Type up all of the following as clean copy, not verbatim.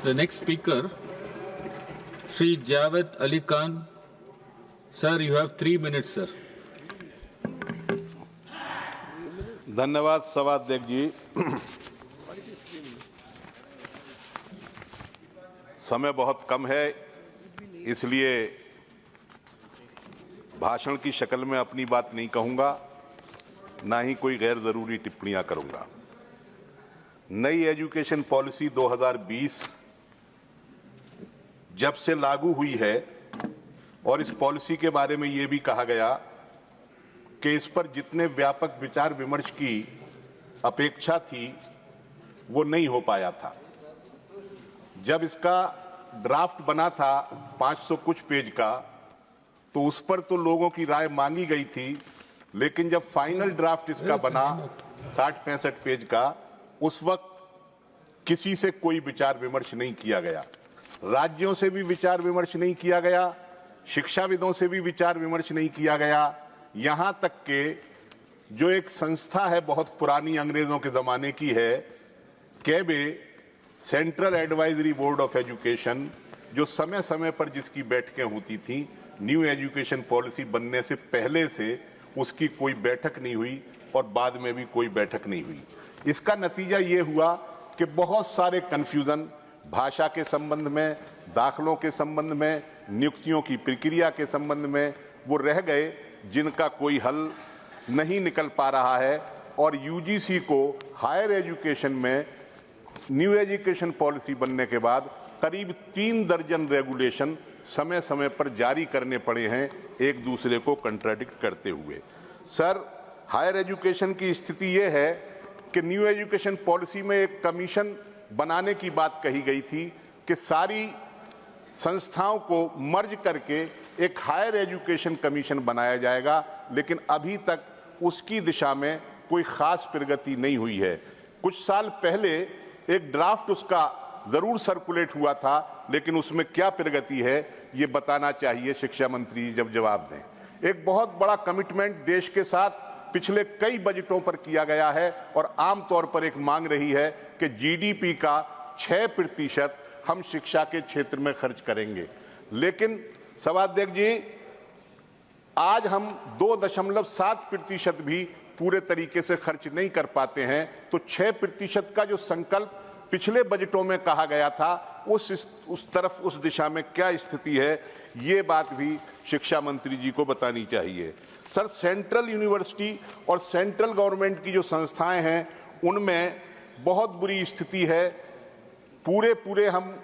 The next speaker, Shri Javed Ali Khan. Sir, you have 3 minutes, sir. धन्यवाद सभाध्यक्ष जी। समय बहुत कम है, इसलिए भाषण की शक्ल में अपनी बात नहीं कहूंगा, ना ही कोई गैर जरूरी टिप्पणियां करूंगा। नई एजुकेशन पॉलिसी 2020 जब से लागू हुई है और इस पॉलिसी के बारे में ये भी कहा गया कि इस पर जितने व्यापक विचार विमर्श की अपेक्षा थी वो नहीं हो पाया था। जब इसका ड्राफ्ट बना था 500 कुछ पेज का, तो उस पर तो लोगों की राय मांगी गई थी, लेकिन जब फाइनल ड्राफ्ट इसका बना 60-65 पेज का, उस वक्त किसी से कोई विचार विमर्श नहीं किया गया। राज्यों से भी विचार विमर्श नहीं किया गया, शिक्षाविदों से भी विचार विमर्श नहीं किया गया। यहां तक के जो एक संस्था है, बहुत पुरानी, अंग्रेजों के जमाने की है, CABE, central advisory board of education, जो समय समय पर जिसकी बैठकें होती थी, न्यू एजुकेशन पॉलिसी बनने से पहले से उसकी कोई बैठक नहीं हुई और बाद में भी कोई बैठक नहीं हुई। इसका नतीजा ये हुआ कि बहुत सारे कंफ्यूजन भाषा के संबंध में, दाखिलों के संबंध में, नियुक्तियों की प्रक्रिया के संबंध में वो रह गए, जिनका कोई हल नहीं निकल पा रहा है। और यूजीसी को हायर एजुकेशन में न्यू एजुकेशन पॉलिसी बनने के बाद करीब 3 दर्जन रेगुलेशन समय समय पर जारी करने पड़े हैं, एक दूसरे को कंट्राडिक्ट करते हुए। सर, हायर एजुकेशन की स्थिति ये है कि न्यू एजुकेशन पॉलिसी में एक कमीशन बनाने की बात कही गई थी कि सारी संस्थाओं को मर्ज करके एक हायर एजुकेशन कमीशन बनाया जाएगा, लेकिन अभी तक उसकी दिशा में कोई खास प्रगति नहीं हुई है। कुछ साल पहले एक ड्राफ्ट उसका जरूर सर्कुलेट हुआ था, लेकिन उसमें क्या प्रगति है ये बताना चाहिए शिक्षा मंत्री जब जवाब दें। एक बहुत बड़ा कमिटमेंट देश के साथ पिछले कई बजटों पर किया गया है और आमतौर पर एक मांग रही है कि जीडीपी का 6% हम शिक्षा के क्षेत्र में खर्च करेंगे। लेकिन सभाध्यक्ष जी, आज हम 2.7% भी पूरे तरीके से खर्च नहीं कर पाते हैं, तो 6% का जो संकल्प पिछले बजटों में कहा गया था, उस तरफ, उस दिशा में क्या स्थिति है, ये बात भी शिक्षा मंत्री जी को बतानी चाहिए। सर, सेंट्रल यूनिवर्सिटी और सेंट्रल गवर्नमेंट की जो संस्थाएं हैं, उनमें बहुत बुरी स्थिति है। पूरे हम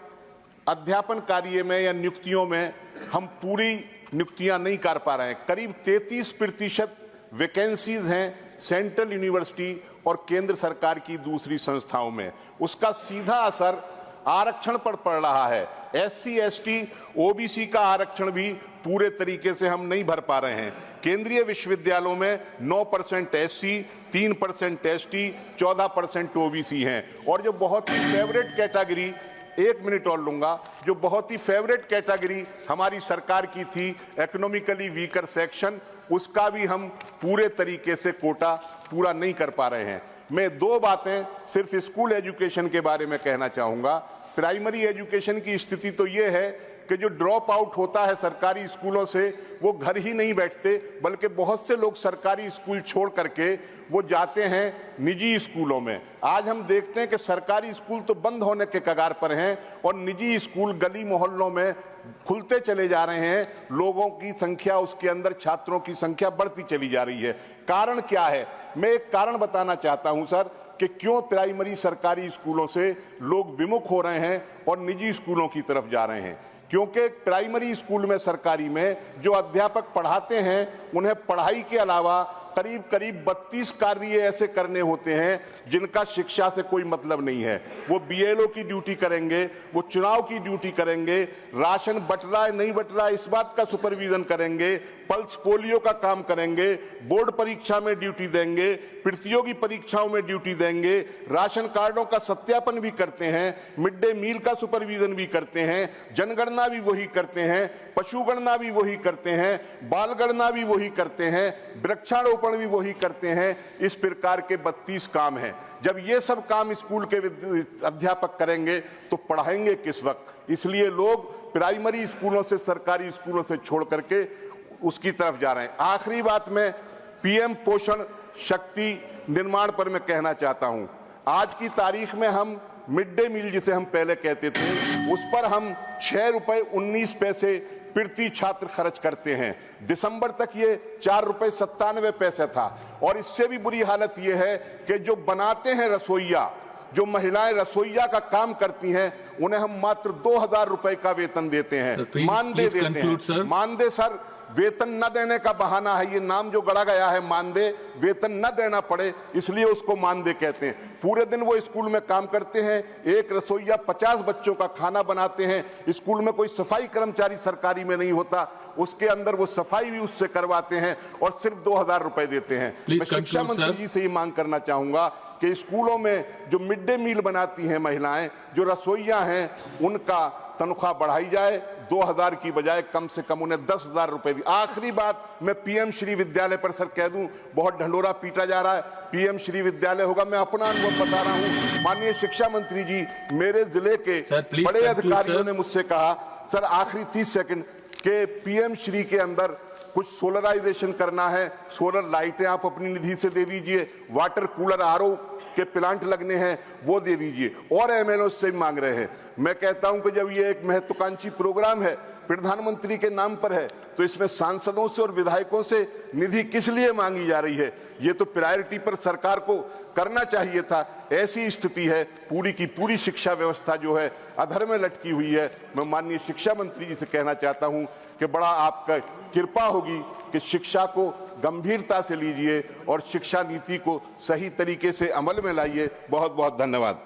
अध्यापन कार्य में या नियुक्तियों में हम पूरी नियुक्तियां नहीं कर पा रहे हैं। करीब 33% वैकेंसीज हैं सेंट्रल यूनिवर्सिटी और केंद्र सरकार की दूसरी संस्थाओं में। उसका सीधा असर आरक्षण पर पड़ रहा है। SC, ST, OBC का आरक्षण भी पूरे तरीके से हम नहीं भर पा रहे हैं। केंद्रीय विश्वविद्यालयों में 9% SC, 3% ST, 14% OBC हैं। और जो बहुत ही फेवरेट कैटेगरी, 1 मिनट और लूंगा, जो बहुत ही फेवरेट कैटेगरी हमारी सरकार की थी, इकोनॉमिकली वीकर सेक्शन, उसका भी हम पूरे तरीके से कोटा पूरा नहीं कर पा रहे हैं। मैं 2 बातें सिर्फ स्कूल एजुकेशन के बारे में कहना चाहूंगा। प्राइमरी एजुकेशन की स्थिति तो ये है कि जो ड्रॉप आउट होता है सरकारी स्कूलों से, वो घर ही नहीं बैठते, बल्कि बहुत से लोग सरकारी स्कूल छोड़ करके वो जाते हैं निजी स्कूलों में। आज हम देखते हैं कि सरकारी स्कूल तो बंद होने के कगार पर हैं और निजी स्कूल गली मोहल्लों में खुलते चले जा रहे हैं। लोगों की संख्या, उसके अंदर छात्रों की संख्या बढ़ती चली जा रही है। कारण क्या है? मैं एक कारण बताना चाहता हूं सर, कि क्यों प्राइमरी सरकारी स्कूलों से लोग विमुख हो रहे हैं और निजी स्कूलों की तरफ जा रहे हैं। क्योंकि प्राइमरी स्कूल में, सरकारी में जो अध्यापक पढ़ाते हैं, उन्हें पढ़ाई के अलावा करीब 32 कार्य ऐसे करने होते हैं जिनका शिक्षा से कोई मतलब नहीं है। वो BLO की ड्यूटी करेंगे, वो चुनाव की ड्यूटी करेंगे, राशन बट रहा है नहीं बट रहा है इस बात का सुपरविजन करेंगे, पल्स पोलियो का काम करेंगे, बोर्ड परीक्षा में ड्यूटी देंगे, प्रतियोगी परीक्षाओं में ड्यूटी देंगे, राशन कार्डों का सत्यापन भी करते हैं, मिड डे मील का सुपरविजन भी करते हैं, जनगणना भी वही करते हैं, पशुगणना भी वही करते हैं, बाल गणना भी वही करते हैं, वृक्षारोपण भी वही करते हैं। इस प्रकार के 32 काम हैं। जब ये सब काम स्कूल के अध्यापक करेंगे तो पढ़ाएंगे किस वक्त? इसलिए लोग प्राइमरी स्कूलों से, सरकारी स्कूलों से छोड़ करके उसकी तरफ जा रहे हैं। आखिरी बात मैं पीएम पोषण शक्ति निर्माण पर मैं कहना चाहता हूं। आज की तारीख में हम मिड डे मील जिसे हम पहले कहते थे, उस पर हम 6 रुपए 19 पैसे प्रति छात्र खर्च करते हैं। दिसंबर तक ये 4 रुपए 97 पैसे था। और इससे भी बुरी हालत ये है कि जो बनाते हैं रसोइया, जो महिलाएं रसोइया का काम करती हैं, उन्हें हम मात्र 2000 रुपए का वेतन देते हैं, मानदेय देते हैं। मानदेय सर, वेतन न देने का बहाना है, ये नाम जो गढ़ा गया है मानदेय, वेतन न देना पड़े इसलिए उसको मानदेय कहते हैं। पूरे दिन वो स्कूल में काम करते हैं, एक रसोइया 50 बच्चों का खाना बनाते हैं। स्कूल में कोई सफाई कर्मचारी सरकारी में नहीं होता, उसके अंदर वो सफाई भी उससे करवाते हैं और सिर्फ 2000 रुपए देते हैं। मैं शिक्षा मंत्री जी से ये मांग करना चाहूंगा कि स्कूलों में जो मिड डे मील बनाती हैं महिलाएं, जो रसोइया हैं, उनका तनख्वाह बढ़ाई जाए। 2000 की बजाय कम से कम उन्हें 10,000 रुपए दी। आखिरी बात मैं पीएम श्री विद्यालय पर सर कह दूं, बहुत ढंढोरा पीटा जा रहा है। पीएम श्री विद्यालय होगा, मैं अपना अनुभव बता रहा हूं। माननीय शिक्षा मंत्री जी, मेरे जिले के बड़े अधिकारियों ने मुझसे कहा, सर आखिरी 30 सेकंड, के पीएम श्री के अंदर कुछ सोलराइजेशन करना है, सोलर लाइटें आप अपनी निधि से दे दीजिए, वाटर कूलर आरओ के प्लांट लगने हैं वो दे दीजिए, और एमएलओ से भी मांग रहे हैं। मैं कहता हूं कि जब ये एक महत्वाकांक्षी प्रोग्राम है, प्रधानमंत्री के नाम पर है, तो इसमें सांसदों से और विधायकों से निधि किस लिए मांगी जा रही है? ये तो प्रायोरिटी पर सरकार को करना चाहिए था। ऐसी स्थिति है, पूरी की पूरी शिक्षा व्यवस्था जो है अधर में लटकी हुई है। मैं माननीय शिक्षा मंत्री जी से कहना चाहता हूं कि बड़ा आपका कृपा होगी कि शिक्षा को गंभीरता से लीजिए और शिक्षा नीति को सही तरीके से अमल में लाइए। बहुत बहुत धन्यवाद।